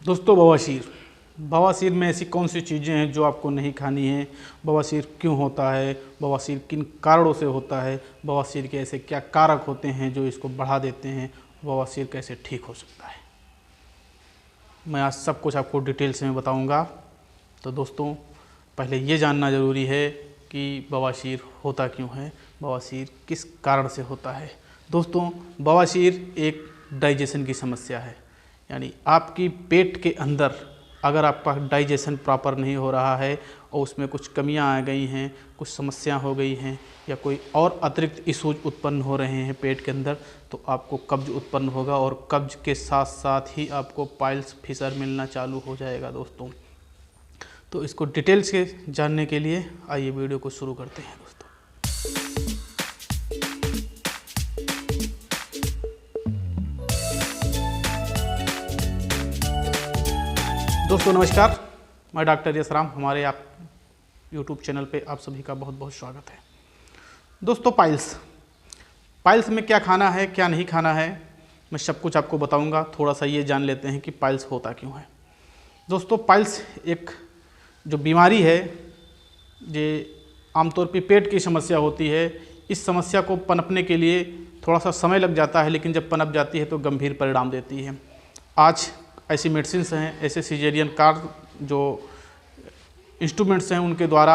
दोस्तों, बवासीर बवासीर में ऐसी कौन सी चीज़ें हैं जो आपको नहीं खानी है? बवासीर क्यों होता है? बवासीर किन कारणों से होता है? बवासीर के ऐसे क्या कारक होते हैं जो इसको बढ़ा देते हैं? बवासीर कैसे ठीक हो सकता है? मैं आज सब कुछ आपको डिटेल्स में बताऊंगा। तो दोस्तों, पहले ये जानना ज़रूरी है कि बवासीर होता क्यों है, बवासीर किस कारण से होता है। दोस्तों, बवासीर एक डाइजेशन की समस्या है, यानी आपकी पेट के अंदर अगर आपका डाइजेशन प्रॉपर नहीं हो रहा है और उसमें कुछ कमियां आ गई हैं, कुछ समस्या हो गई हैं या कोई और अतिरिक्त इशूज उत्पन्न हो रहे हैं पेट के अंदर, तो आपको कब्ज उत्पन्न होगा और कब्ज के साथ साथ ही आपको पाइल्स फिशर मिलना चालू हो जाएगा। दोस्तों, तो इसको डिटेल्स से जानने के लिए आइए वीडियो को शुरू करते हैं। दोस्तों नमस्कार, मैं डॉक्टर यश राम। हमारे आप यूट्यूब चैनल पे आप सभी का बहुत बहुत स्वागत है। दोस्तों, पाइल्स में क्या खाना है, क्या नहीं खाना है, मैं सब कुछ आपको बताऊंगा। थोड़ा सा ये जान लेते हैं कि पाइल्स होता क्यों है। दोस्तों, पाइल्स एक जो बीमारी है, ये आमतौर पे पेट की समस्या होती है। इस समस्या को पनपने के लिए थोड़ा सा समय लग जाता है, लेकिन जब पनप जाती है तो गंभीर परिणाम देती है। आज ऐसी मेडिसिन्स हैं, ऐसे सिजेरियन कार जो इंस्ट्रूमेंट्स हैं, उनके द्वारा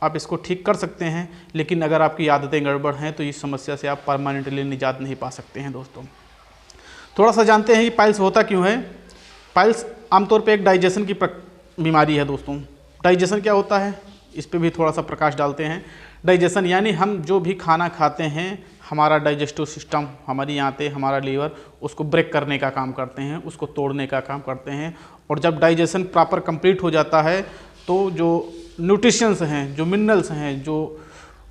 आप इसको ठीक कर सकते हैं। लेकिन अगर आपकी आदतें गड़बड़ हैं तो इस समस्या से आप परमानेंटली निजात नहीं पा सकते हैं। दोस्तों, थोड़ा सा जानते हैं कि पाइल्स होता क्यों है। पाइल्स आमतौर पे एक डाइजेशन की बीमारी है। दोस्तों, डाइजेशन क्या होता है, इस पर भी थोड़ा सा प्रकाश डालते हैं। डाइजेशन यानी हम जो भी खाना खाते हैं, हमारा डाइजेस्टिव सिस्टम, हमारी आंतें, हमारा लीवर उसको ब्रेक करने का काम करते हैं, उसको तोड़ने का काम करते हैं। और जब डाइजेशन प्रॉपर कंप्लीट हो जाता है तो जो न्यूट्रिशंस हैं, जो मिनरल्स हैं, जो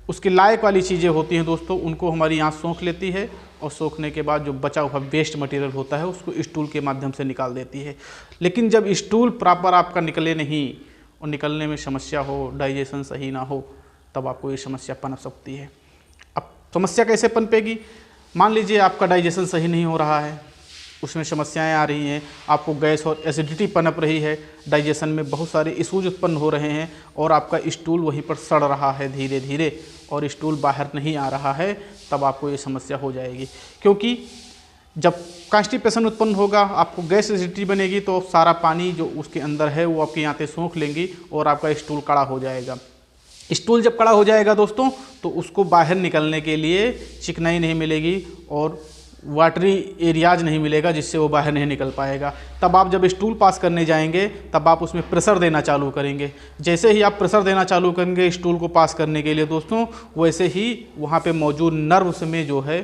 उसके लायक वाली चीज़ें होती हैं दोस्तों, उनको हमारी आंत सोख लेती है और सोखने के बाद जो बचा हुआ वेस्ट मटेरियल होता है उसको स्टूल के माध्यम से निकाल देती है। लेकिन जब स्टूल प्रॉपर आपका निकले नहीं और निकलने में समस्या हो, डाइजेशन सही ना हो, तब आपको ये समस्या पनप सकती है। अब समस्या कैसे पनपेगी? मान लीजिए आपका डाइजेशन सही नहीं हो रहा है, उसमें समस्याएं आ रही हैं, आपको गैस और एसिडिटी पनप रही है, डाइजेशन में बहुत सारे इशूज उत्पन्न हो रहे हैं और आपका स्टूल वहीं पर सड़ रहा है धीरे धीरे और स्टूल बाहर नहीं आ रहा है, तब आपको ये समस्या हो जाएगी। क्योंकि जब कॉन्स्टिपेशन उत्पन्न होगा, आपको गैस एसिडिटी बनेगी तो सारा पानी जो उसके अंदर है वो आपकी आंतें सोख लेंगी और आपका स्टूल कड़ा हो जाएगा। स्टूल जब कड़ा हो जाएगा दोस्तों, तो उसको बाहर निकलने के लिए चिकनाई नहीं मिलेगी और वाटरी एरियाज नहीं मिलेगा, जिससे वो बाहर नहीं निकल पाएगा। तब आप जब स्टूल पास करने जाएंगे तब आप उसमें प्रेशर देना चालू करेंगे। जैसे ही आप प्रेशर देना चालू करेंगे स्टूल को पास करने के लिए दोस्तों, वैसे ही वहाँ पे मौजूद नर्व्स में जो है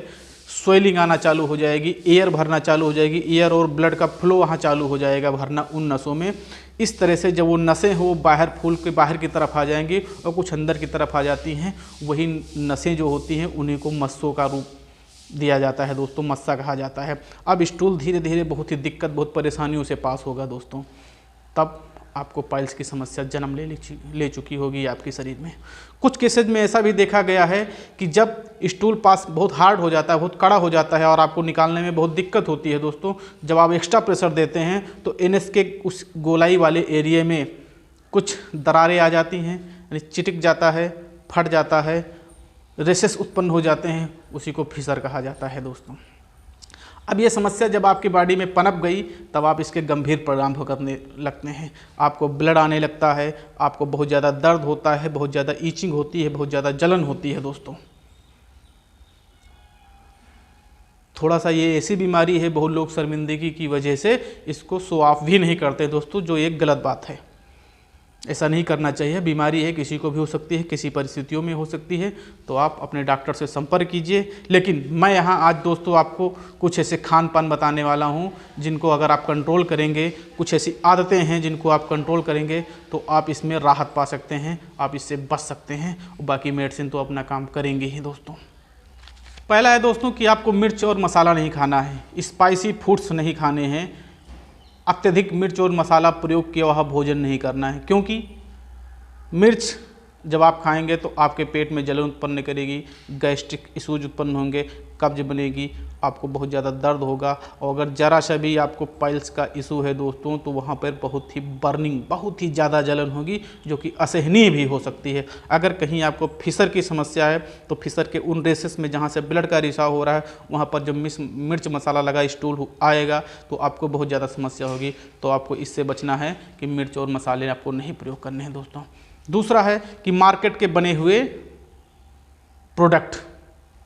स्वेलिंग आना चालू हो जाएगी, एयर भरना चालू हो जाएगी, एयर और ब्लड का फ्लो वहाँ चालू हो जाएगा भरना उन नसों में। इस तरह से जब वो नसें हो बाहर फूल के बाहर की तरफ आ जाएंगी और कुछ अंदर की तरफ आ जाती हैं, वही नसें जो होती हैं उन्हीं को मस्सों का रूप दिया जाता है दोस्तों, मस्सा कहा जाता है। अब स्टूल धीरे धीरे बहुत ही दिक्कत, बहुत परेशानियों से पास होगा दोस्तों, तब आपको पाइल्स की समस्या जन्म ले चुकी होगी आपके शरीर में। कुछ केसेज में ऐसा भी देखा गया है कि जब स्टूल पास बहुत हार्ड हो जाता है, बहुत कड़ा हो जाता है और आपको निकालने में बहुत दिक्कत होती है दोस्तों, जब आप एक्स्ट्रा प्रेशर देते हैं तो एनएस के उस गोलाई वाले एरिया में कुछ दरारें आ जाती हैं, यानी चिटक जाता है, फट जाता है, रेसेस उत्पन्न हो जाते हैं, उसी को फिशर कहा जाता है दोस्तों। अब ये समस्या जब आपकी बॉडी में पनप गई तब आप इसके गंभीर परिणाम भुगतने लगते हैं। आपको ब्लड आने लगता है, आपको बहुत ज़्यादा दर्द होता है, बहुत ज़्यादा ईचिंग होती है, बहुत ज़्यादा जलन होती है दोस्तों। थोड़ा सा ये ऐसी बीमारी है, बहुत लोग शर्मिंदगी की वजह से इसको शो ऑफ भी नहीं करते दोस्तों, जो एक गलत बात है। ऐसा नहीं करना चाहिए। बीमारी है, किसी को भी हो सकती है, किसी परिस्थितियों में हो सकती है, तो आप अपने डॉक्टर से संपर्क कीजिए। लेकिन मैं यहाँ आज दोस्तों आपको कुछ ऐसे खान पान बताने वाला हूँ जिनको अगर आप कंट्रोल करेंगे, कुछ ऐसी आदतें हैं जिनको आप कंट्रोल करेंगे तो आप इसमें राहत पा सकते हैं, आप इससे बच सकते हैं। और बाकी मेडिसिन तो अपना काम करेंगे ही दोस्तों। पहला है दोस्तों कि आपको मिर्च और मसाला नहीं खाना है, स्पाइसी फूड्स नहीं खाने हैं, अत्यधिक मिर्च और मसाला प्रयोग किया हुआ भोजन नहीं करना है। क्योंकि मिर्च जब आप खाएंगे तो आपके पेट में जलन उत्पन्न करेगी, गैस्ट्रिक इशूज उत्पन्न होंगे, कब्ज बनेगी, आपको बहुत ज़्यादा दर्द होगा। और अगर ज़रा सा भी आपको पाइल्स का इशू है दोस्तों, तो वहाँ पर बहुत ही बर्निंग, बहुत ही ज़्यादा जलन होगी, जो कि असहनीय भी हो सकती है। अगर कहीं आपको फिसर की समस्या है तो फिसर के उन रेसेस में जहाँ से ब्लड का रिसाव हो रहा है, वहाँ पर जब मिर्च मसाला लगा स्टूल आएगा तो आपको बहुत ज़्यादा समस्या होगी। तो आपको इससे बचना है कि मिर्च और मसाले आपको नहीं प्रयोग करने हैं दोस्तों। दूसरा है कि मार्केट के बने हुए प्रोडक्ट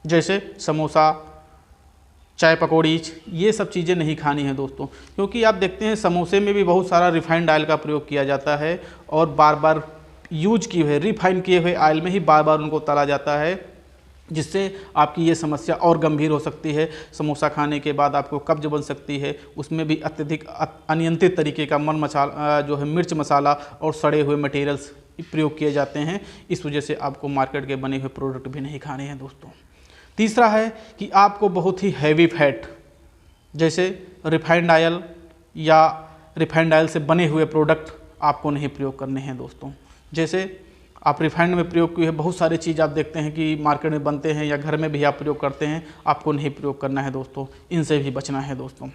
जैसे समोसा, चाय पकौड़ी, ये सब चीज़ें नहीं खानी है दोस्तों, क्योंकि आप देखते हैं समोसे में भी बहुत सारा रिफाइंड ऑयल का प्रयोग किया जाता है और बार बार यूज किए हुए रिफाइन किए हुए ऑयल में ही बार बार उनको तला जाता है, जिससे आपकी ये समस्या और गंभीर हो सकती है। समोसा खाने के बाद आपको कब्ज बन सकती है। उसमें भी अत्यधिक अनियंत्रित तरीके का मसाला जो है मिर्च मसाला और सड़े हुए मटेरियल्स प्रयोग किए जाते हैं। इस वजह से आपको मार्केट के बने हुए प्रोडक्ट भी नहीं खाने हैं दोस्तों। तीसरा है कि आपको बहुत ही हैवी फैट जैसे रिफाइंड ऑयल या रिफाइंड ऑयल से बने हुए प्रोडक्ट आपको नहीं प्रयोग करने हैं दोस्तों। जैसे आप रिफाइंड में प्रयोग किए बहुत सारी चीज़ आप देखते हैं कि मार्केट में बनते हैं या घर में भी आप प्रयोग करते हैं, आपको नहीं प्रयोग करना है दोस्तों, इनसे भी बचना है दोस्तों।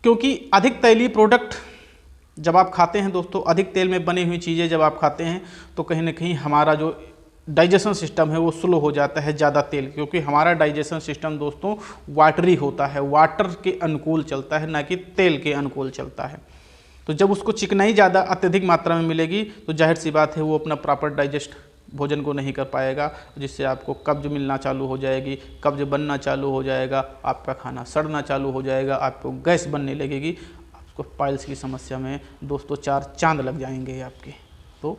क्योंकि अधिक तैलीय प्रोडक्ट जब आप खाते हैं दोस्तों, अधिक तेल में बनी हुई चीज़ें जब आप खाते हैं तो कहीं ना कहीं हमारा जो डाइजेशन सिस्टम है वो स्लो हो जाता है ज़्यादा तेल, क्योंकि हमारा डाइजेशन सिस्टम दोस्तों वाटरी होता है, वाटर के अनुकूल चलता है, ना कि तेल के अनुकूल चलता है। तो जब उसको चिकनाई ज़्यादा अत्यधिक मात्रा में मिलेगी तो जाहिर सी बात है वो अपना प्रॉपर डाइजेस्ट भोजन को नहीं कर पाएगा, जिससे आपको कब्ज मिलना चालू हो जाएगी, कब्ज बनना चालू हो जाएगा, आपका खाना सड़ना चालू हो जाएगा, आपको गैस बनने लगेगी, आपको पाइल्स की समस्या में दोस्तों 4 चांद लग जाएंगे आपके। तो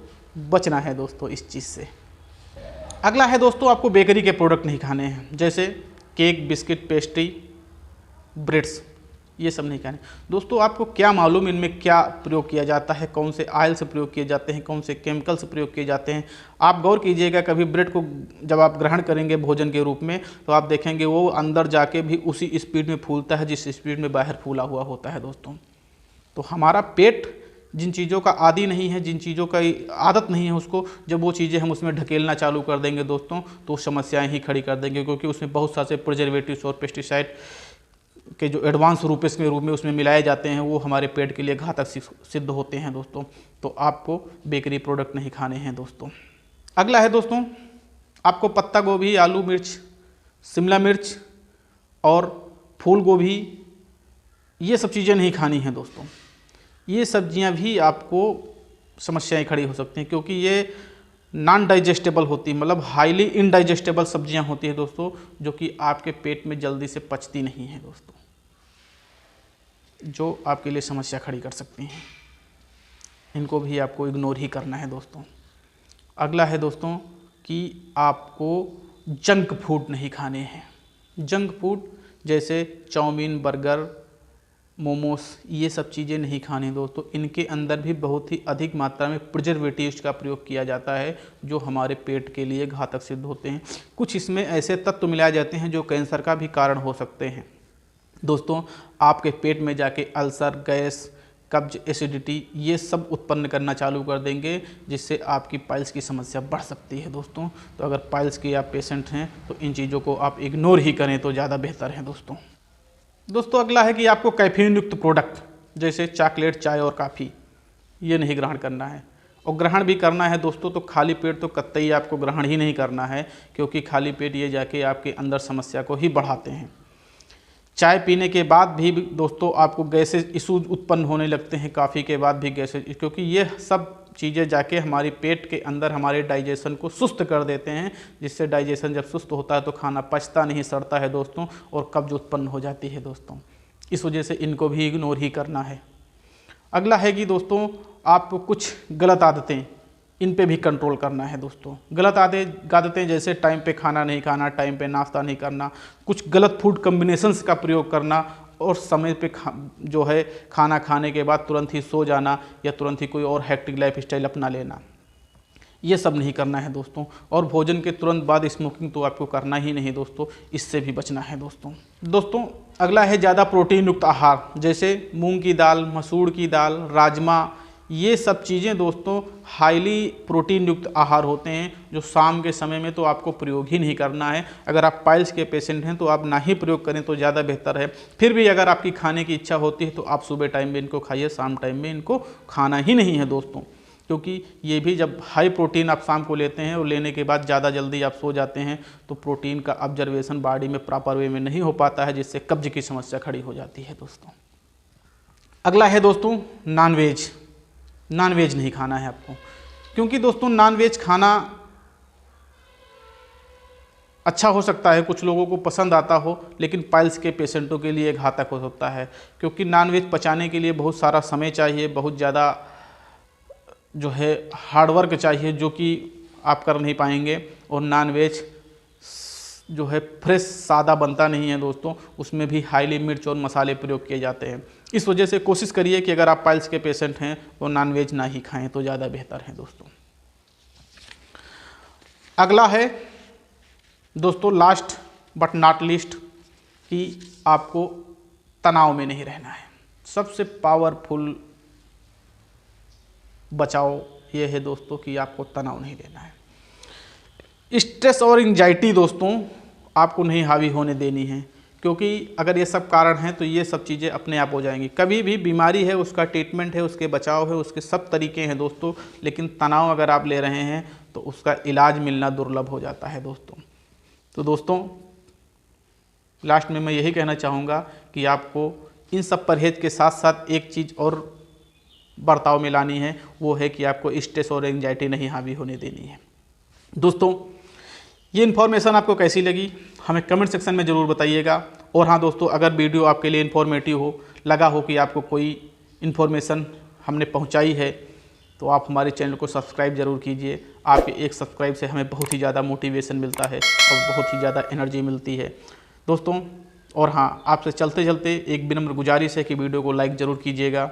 बचना है दोस्तों इस चीज़ से। अगला है दोस्तों, आपको बेकरी के प्रोडक्ट नहीं खाने हैं, जैसे केक, बिस्किट, पेस्ट्री, ब्रेड्स, ये सब नहीं खाने दोस्तों। आपको क्या मालूम इनमें क्या प्रयोग किया जाता है, कौन से ऑयल से प्रयोग किए जाते हैं, कौन से केमिकल से प्रयोग किए जाते हैं। आप गौर कीजिएगा, कभी ब्रेड को जब आप ग्रहण करेंगे भोजन के रूप में तो आप देखेंगे वो अंदर जाके भी उसी स्पीड में फूलता है जिस स्पीड में बाहर फूला हुआ होता है दोस्तों। तो हमारा पेट जिन चीज़ों का आदी नहीं है, जिन चीज़ों का आदत नहीं है उसको, जब वो चीज़ें हम उसमें ढकेलना चालू कर देंगे दोस्तों तो समस्याएं ही खड़ी कर देंगे, क्योंकि उसमें बहुत सारे प्रिजर्वेटिव्स और पेस्टिसाइड के जो एडवांस रूप में उसमें मिलाए जाते हैं वो हमारे पेट के लिए घातक सिद्ध होते हैं दोस्तों। तो आपको बेकरी प्रोडक्ट नहीं खाने हैं दोस्तों। अगला है दोस्तों, आपको पत्ता गोभी, आलू मिर्च, शिमला मिर्च और फूल गोभी, ये सब चीज़ें नहीं खानी हैं दोस्तों। ये सब्जियां भी आपको समस्याएं खड़ी हो सकती हैं, क्योंकि ये नॉन डाइजेस्टेबल होती है, मतलब हाईली इनडाइजेस्टेबल सब्जियां होती हैं दोस्तों, जो कि आपके पेट में जल्दी से पचती नहीं हैं दोस्तों, जो आपके लिए समस्या खड़ी कर सकती हैं। इनको भी आपको इग्नोर ही करना है दोस्तों। अगला है दोस्तों कि आपको जंक फूड नहीं खाने हैं। जंक फूड जैसे चाउमीन, बर्गर, मोमोस, ये सब चीज़ें नहीं खाने दोस्तों। इनके अंदर भी बहुत ही अधिक मात्रा में प्रिजर्वेटिव्स का प्रयोग किया जाता है, जो हमारे पेट के लिए घातक सिद्ध होते हैं। कुछ इसमें ऐसे तत्व मिलाए जाते हैं जो कैंसर का भी कारण हो सकते हैं दोस्तों। आपके पेट में जाके अल्सर, गैस, कब्ज, एसिडिटी, ये सब उत्पन्न करना चालू कर देंगे, जिससे आपकी पाइल्स की समस्या बढ़ सकती है दोस्तों। तो अगर पाइल्स के आप पेशेंट हैं तो इन चीज़ों को आप इग्नोर ही करें तो ज़्यादा बेहतर है दोस्तों। अगला है कि आपको कैफीन युक्त प्रोडक्ट जैसे चॉकलेट, चाय और काफ़ी, ये नहीं ग्रहण करना है। और ग्रहण भी करना है दोस्तों तो खाली पेट तो कतई आपको ग्रहण ही नहीं करना है, क्योंकि खाली पेट ये जाके आपके अंदर समस्या को ही बढ़ाते हैं। चाय पीने के बाद भी दोस्तों आपको गैसेज इशूज उत्पन्न होने लगते हैं, कॉफ़ी के बाद भी गैसेज, क्योंकि ये सब चीज़ें जाके हमारी पेट के अंदर हमारे डाइजेशन को सुस्त कर देते हैं, जिससे डाइजेशन जब सुस्त होता है तो खाना पचता नहीं, सड़ता है दोस्तों, और कब्ज उत्पन्न हो जाती है दोस्तों। इस वजह से इनको भी इग्नोर ही करना है। अगला है कि दोस्तों आपको कुछ गलत आदतें, इन पे भी कंट्रोल करना है दोस्तों। गलत आदतें जैसे टाइम पे खाना नहीं खाना, टाइम पे नाश्ता नहीं करना, कुछ गलत फूड कम्बिनेशंस का प्रयोग करना, और समय पे जो है खाना खाने के बाद तुरंत ही सो जाना या तुरंत ही कोई और हेक्टिक लाइफ स्टाइल अपना लेना, ये सब नहीं करना है दोस्तों। और भोजन के तुरंत बाद स्मोकिंग तो आपको करना ही नहीं दोस्तों, इससे भी बचना है दोस्तों। अगला है ज़्यादा प्रोटीन युक्त आहार, जैसे मूंग की दाल, मसूर की दाल, राजमा, ये सब चीज़ें दोस्तों हाईली प्रोटीन युक्त आहार होते हैं, जो शाम के समय में तो आपको प्रयोग ही नहीं करना है। अगर आप पाइल्स के पेशेंट हैं तो आप ना ही प्रयोग करें तो ज़्यादा बेहतर है। फिर भी अगर आपकी खाने की इच्छा होती है तो आप सुबह टाइम में इनको खाइए, शाम टाइम में इनको खाना ही नहीं है दोस्तों, क्योंकि ये भी जब हाई प्रोटीन आप शाम को लेते हैं और लेने के बाद ज़्यादा जल्दी आप सो जाते हैं तो प्रोटीन का ऑब्जर्वेशन बॉडी में प्रॉपर वे में नहीं हो पाता है, जिससे कब्ज की समस्या खड़ी हो जाती है दोस्तों। अगला है दोस्तों नॉनवेज। नॉनवेज नहीं खाना है आपको, क्योंकि दोस्तों नॉनवेज खाना अच्छा हो सकता है, कुछ लोगों को पसंद आता हो, लेकिन पाइल्स के पेशेंटों के लिए घातक हो सकता है, क्योंकि नॉनवेज पचाने के लिए बहुत सारा समय चाहिए, बहुत ज़्यादा जो है हार्डवर्क चाहिए, जो कि आप कर नहीं पाएंगे। और नॉनवेज जो है फ्रेश सादा बनता नहीं है दोस्तों, उसमें भी हाईली मिर्च और मसाले प्रयोग किए जाते हैं। इस वजह से कोशिश करिए कि अगर आप पाइल्स के पेशेंट हैं वो नॉनवेज ना ही खाएं तो ज़्यादा बेहतर है दोस्तों। अगला है दोस्तों लास्ट बट नॉट लीस्ट, कि आपको तनाव में नहीं रहना है। सबसे पावरफुल बचाव ये है दोस्तों कि आपको तनाव नहीं लेना है। स्ट्रेस और एंजाइटी दोस्तों आपको नहीं हावी होने देनी है, क्योंकि अगर ये सब कारण हैं तो ये सब चीज़ें अपने आप हो जाएंगी। कभी भी बीमारी है, उसका ट्रीटमेंट है, उसके बचाव है, उसके सब तरीके हैं दोस्तों, लेकिन तनाव अगर आप ले रहे हैं तो उसका इलाज मिलना दुर्लभ हो जाता है दोस्तों। तो दोस्तों लास्ट में मैं यही कहना चाहूँगा कि आपको इन सब परहेज के साथ साथ एक चीज़ और बर्ताव में लानी है, वो है कि आपको स्ट्रेस और एंजाइटी नहीं हावी होने देनी है। दोस्तों ये इन्फॉर्मेशन आपको कैसी लगी हमें कमेंट सेक्शन में ज़रूर बताइएगा। और हाँ दोस्तों, अगर वीडियो आपके लिए इन्फॉर्मेटिव हो, लगा हो कि आपको कोई इन्फॉर्मेशन हमने पहुंचाई है, तो आप हमारे चैनल को सब्सक्राइब ज़रूर कीजिए। आपके एक सब्सक्राइब से हमें बहुत ही ज़्यादा मोटिवेशन मिलता है और बहुत ही ज़्यादा एनर्जी मिलती है दोस्तों। और हाँ, आपसे चलते चलते एक विनम्र गुजारिश है कि वीडियो को लाइक ज़रूर कीजिएगा।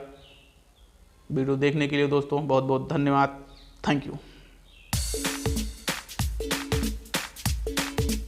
वीडियो देखने के लिए दोस्तों बहुत बहुत धन्यवाद। Thank you.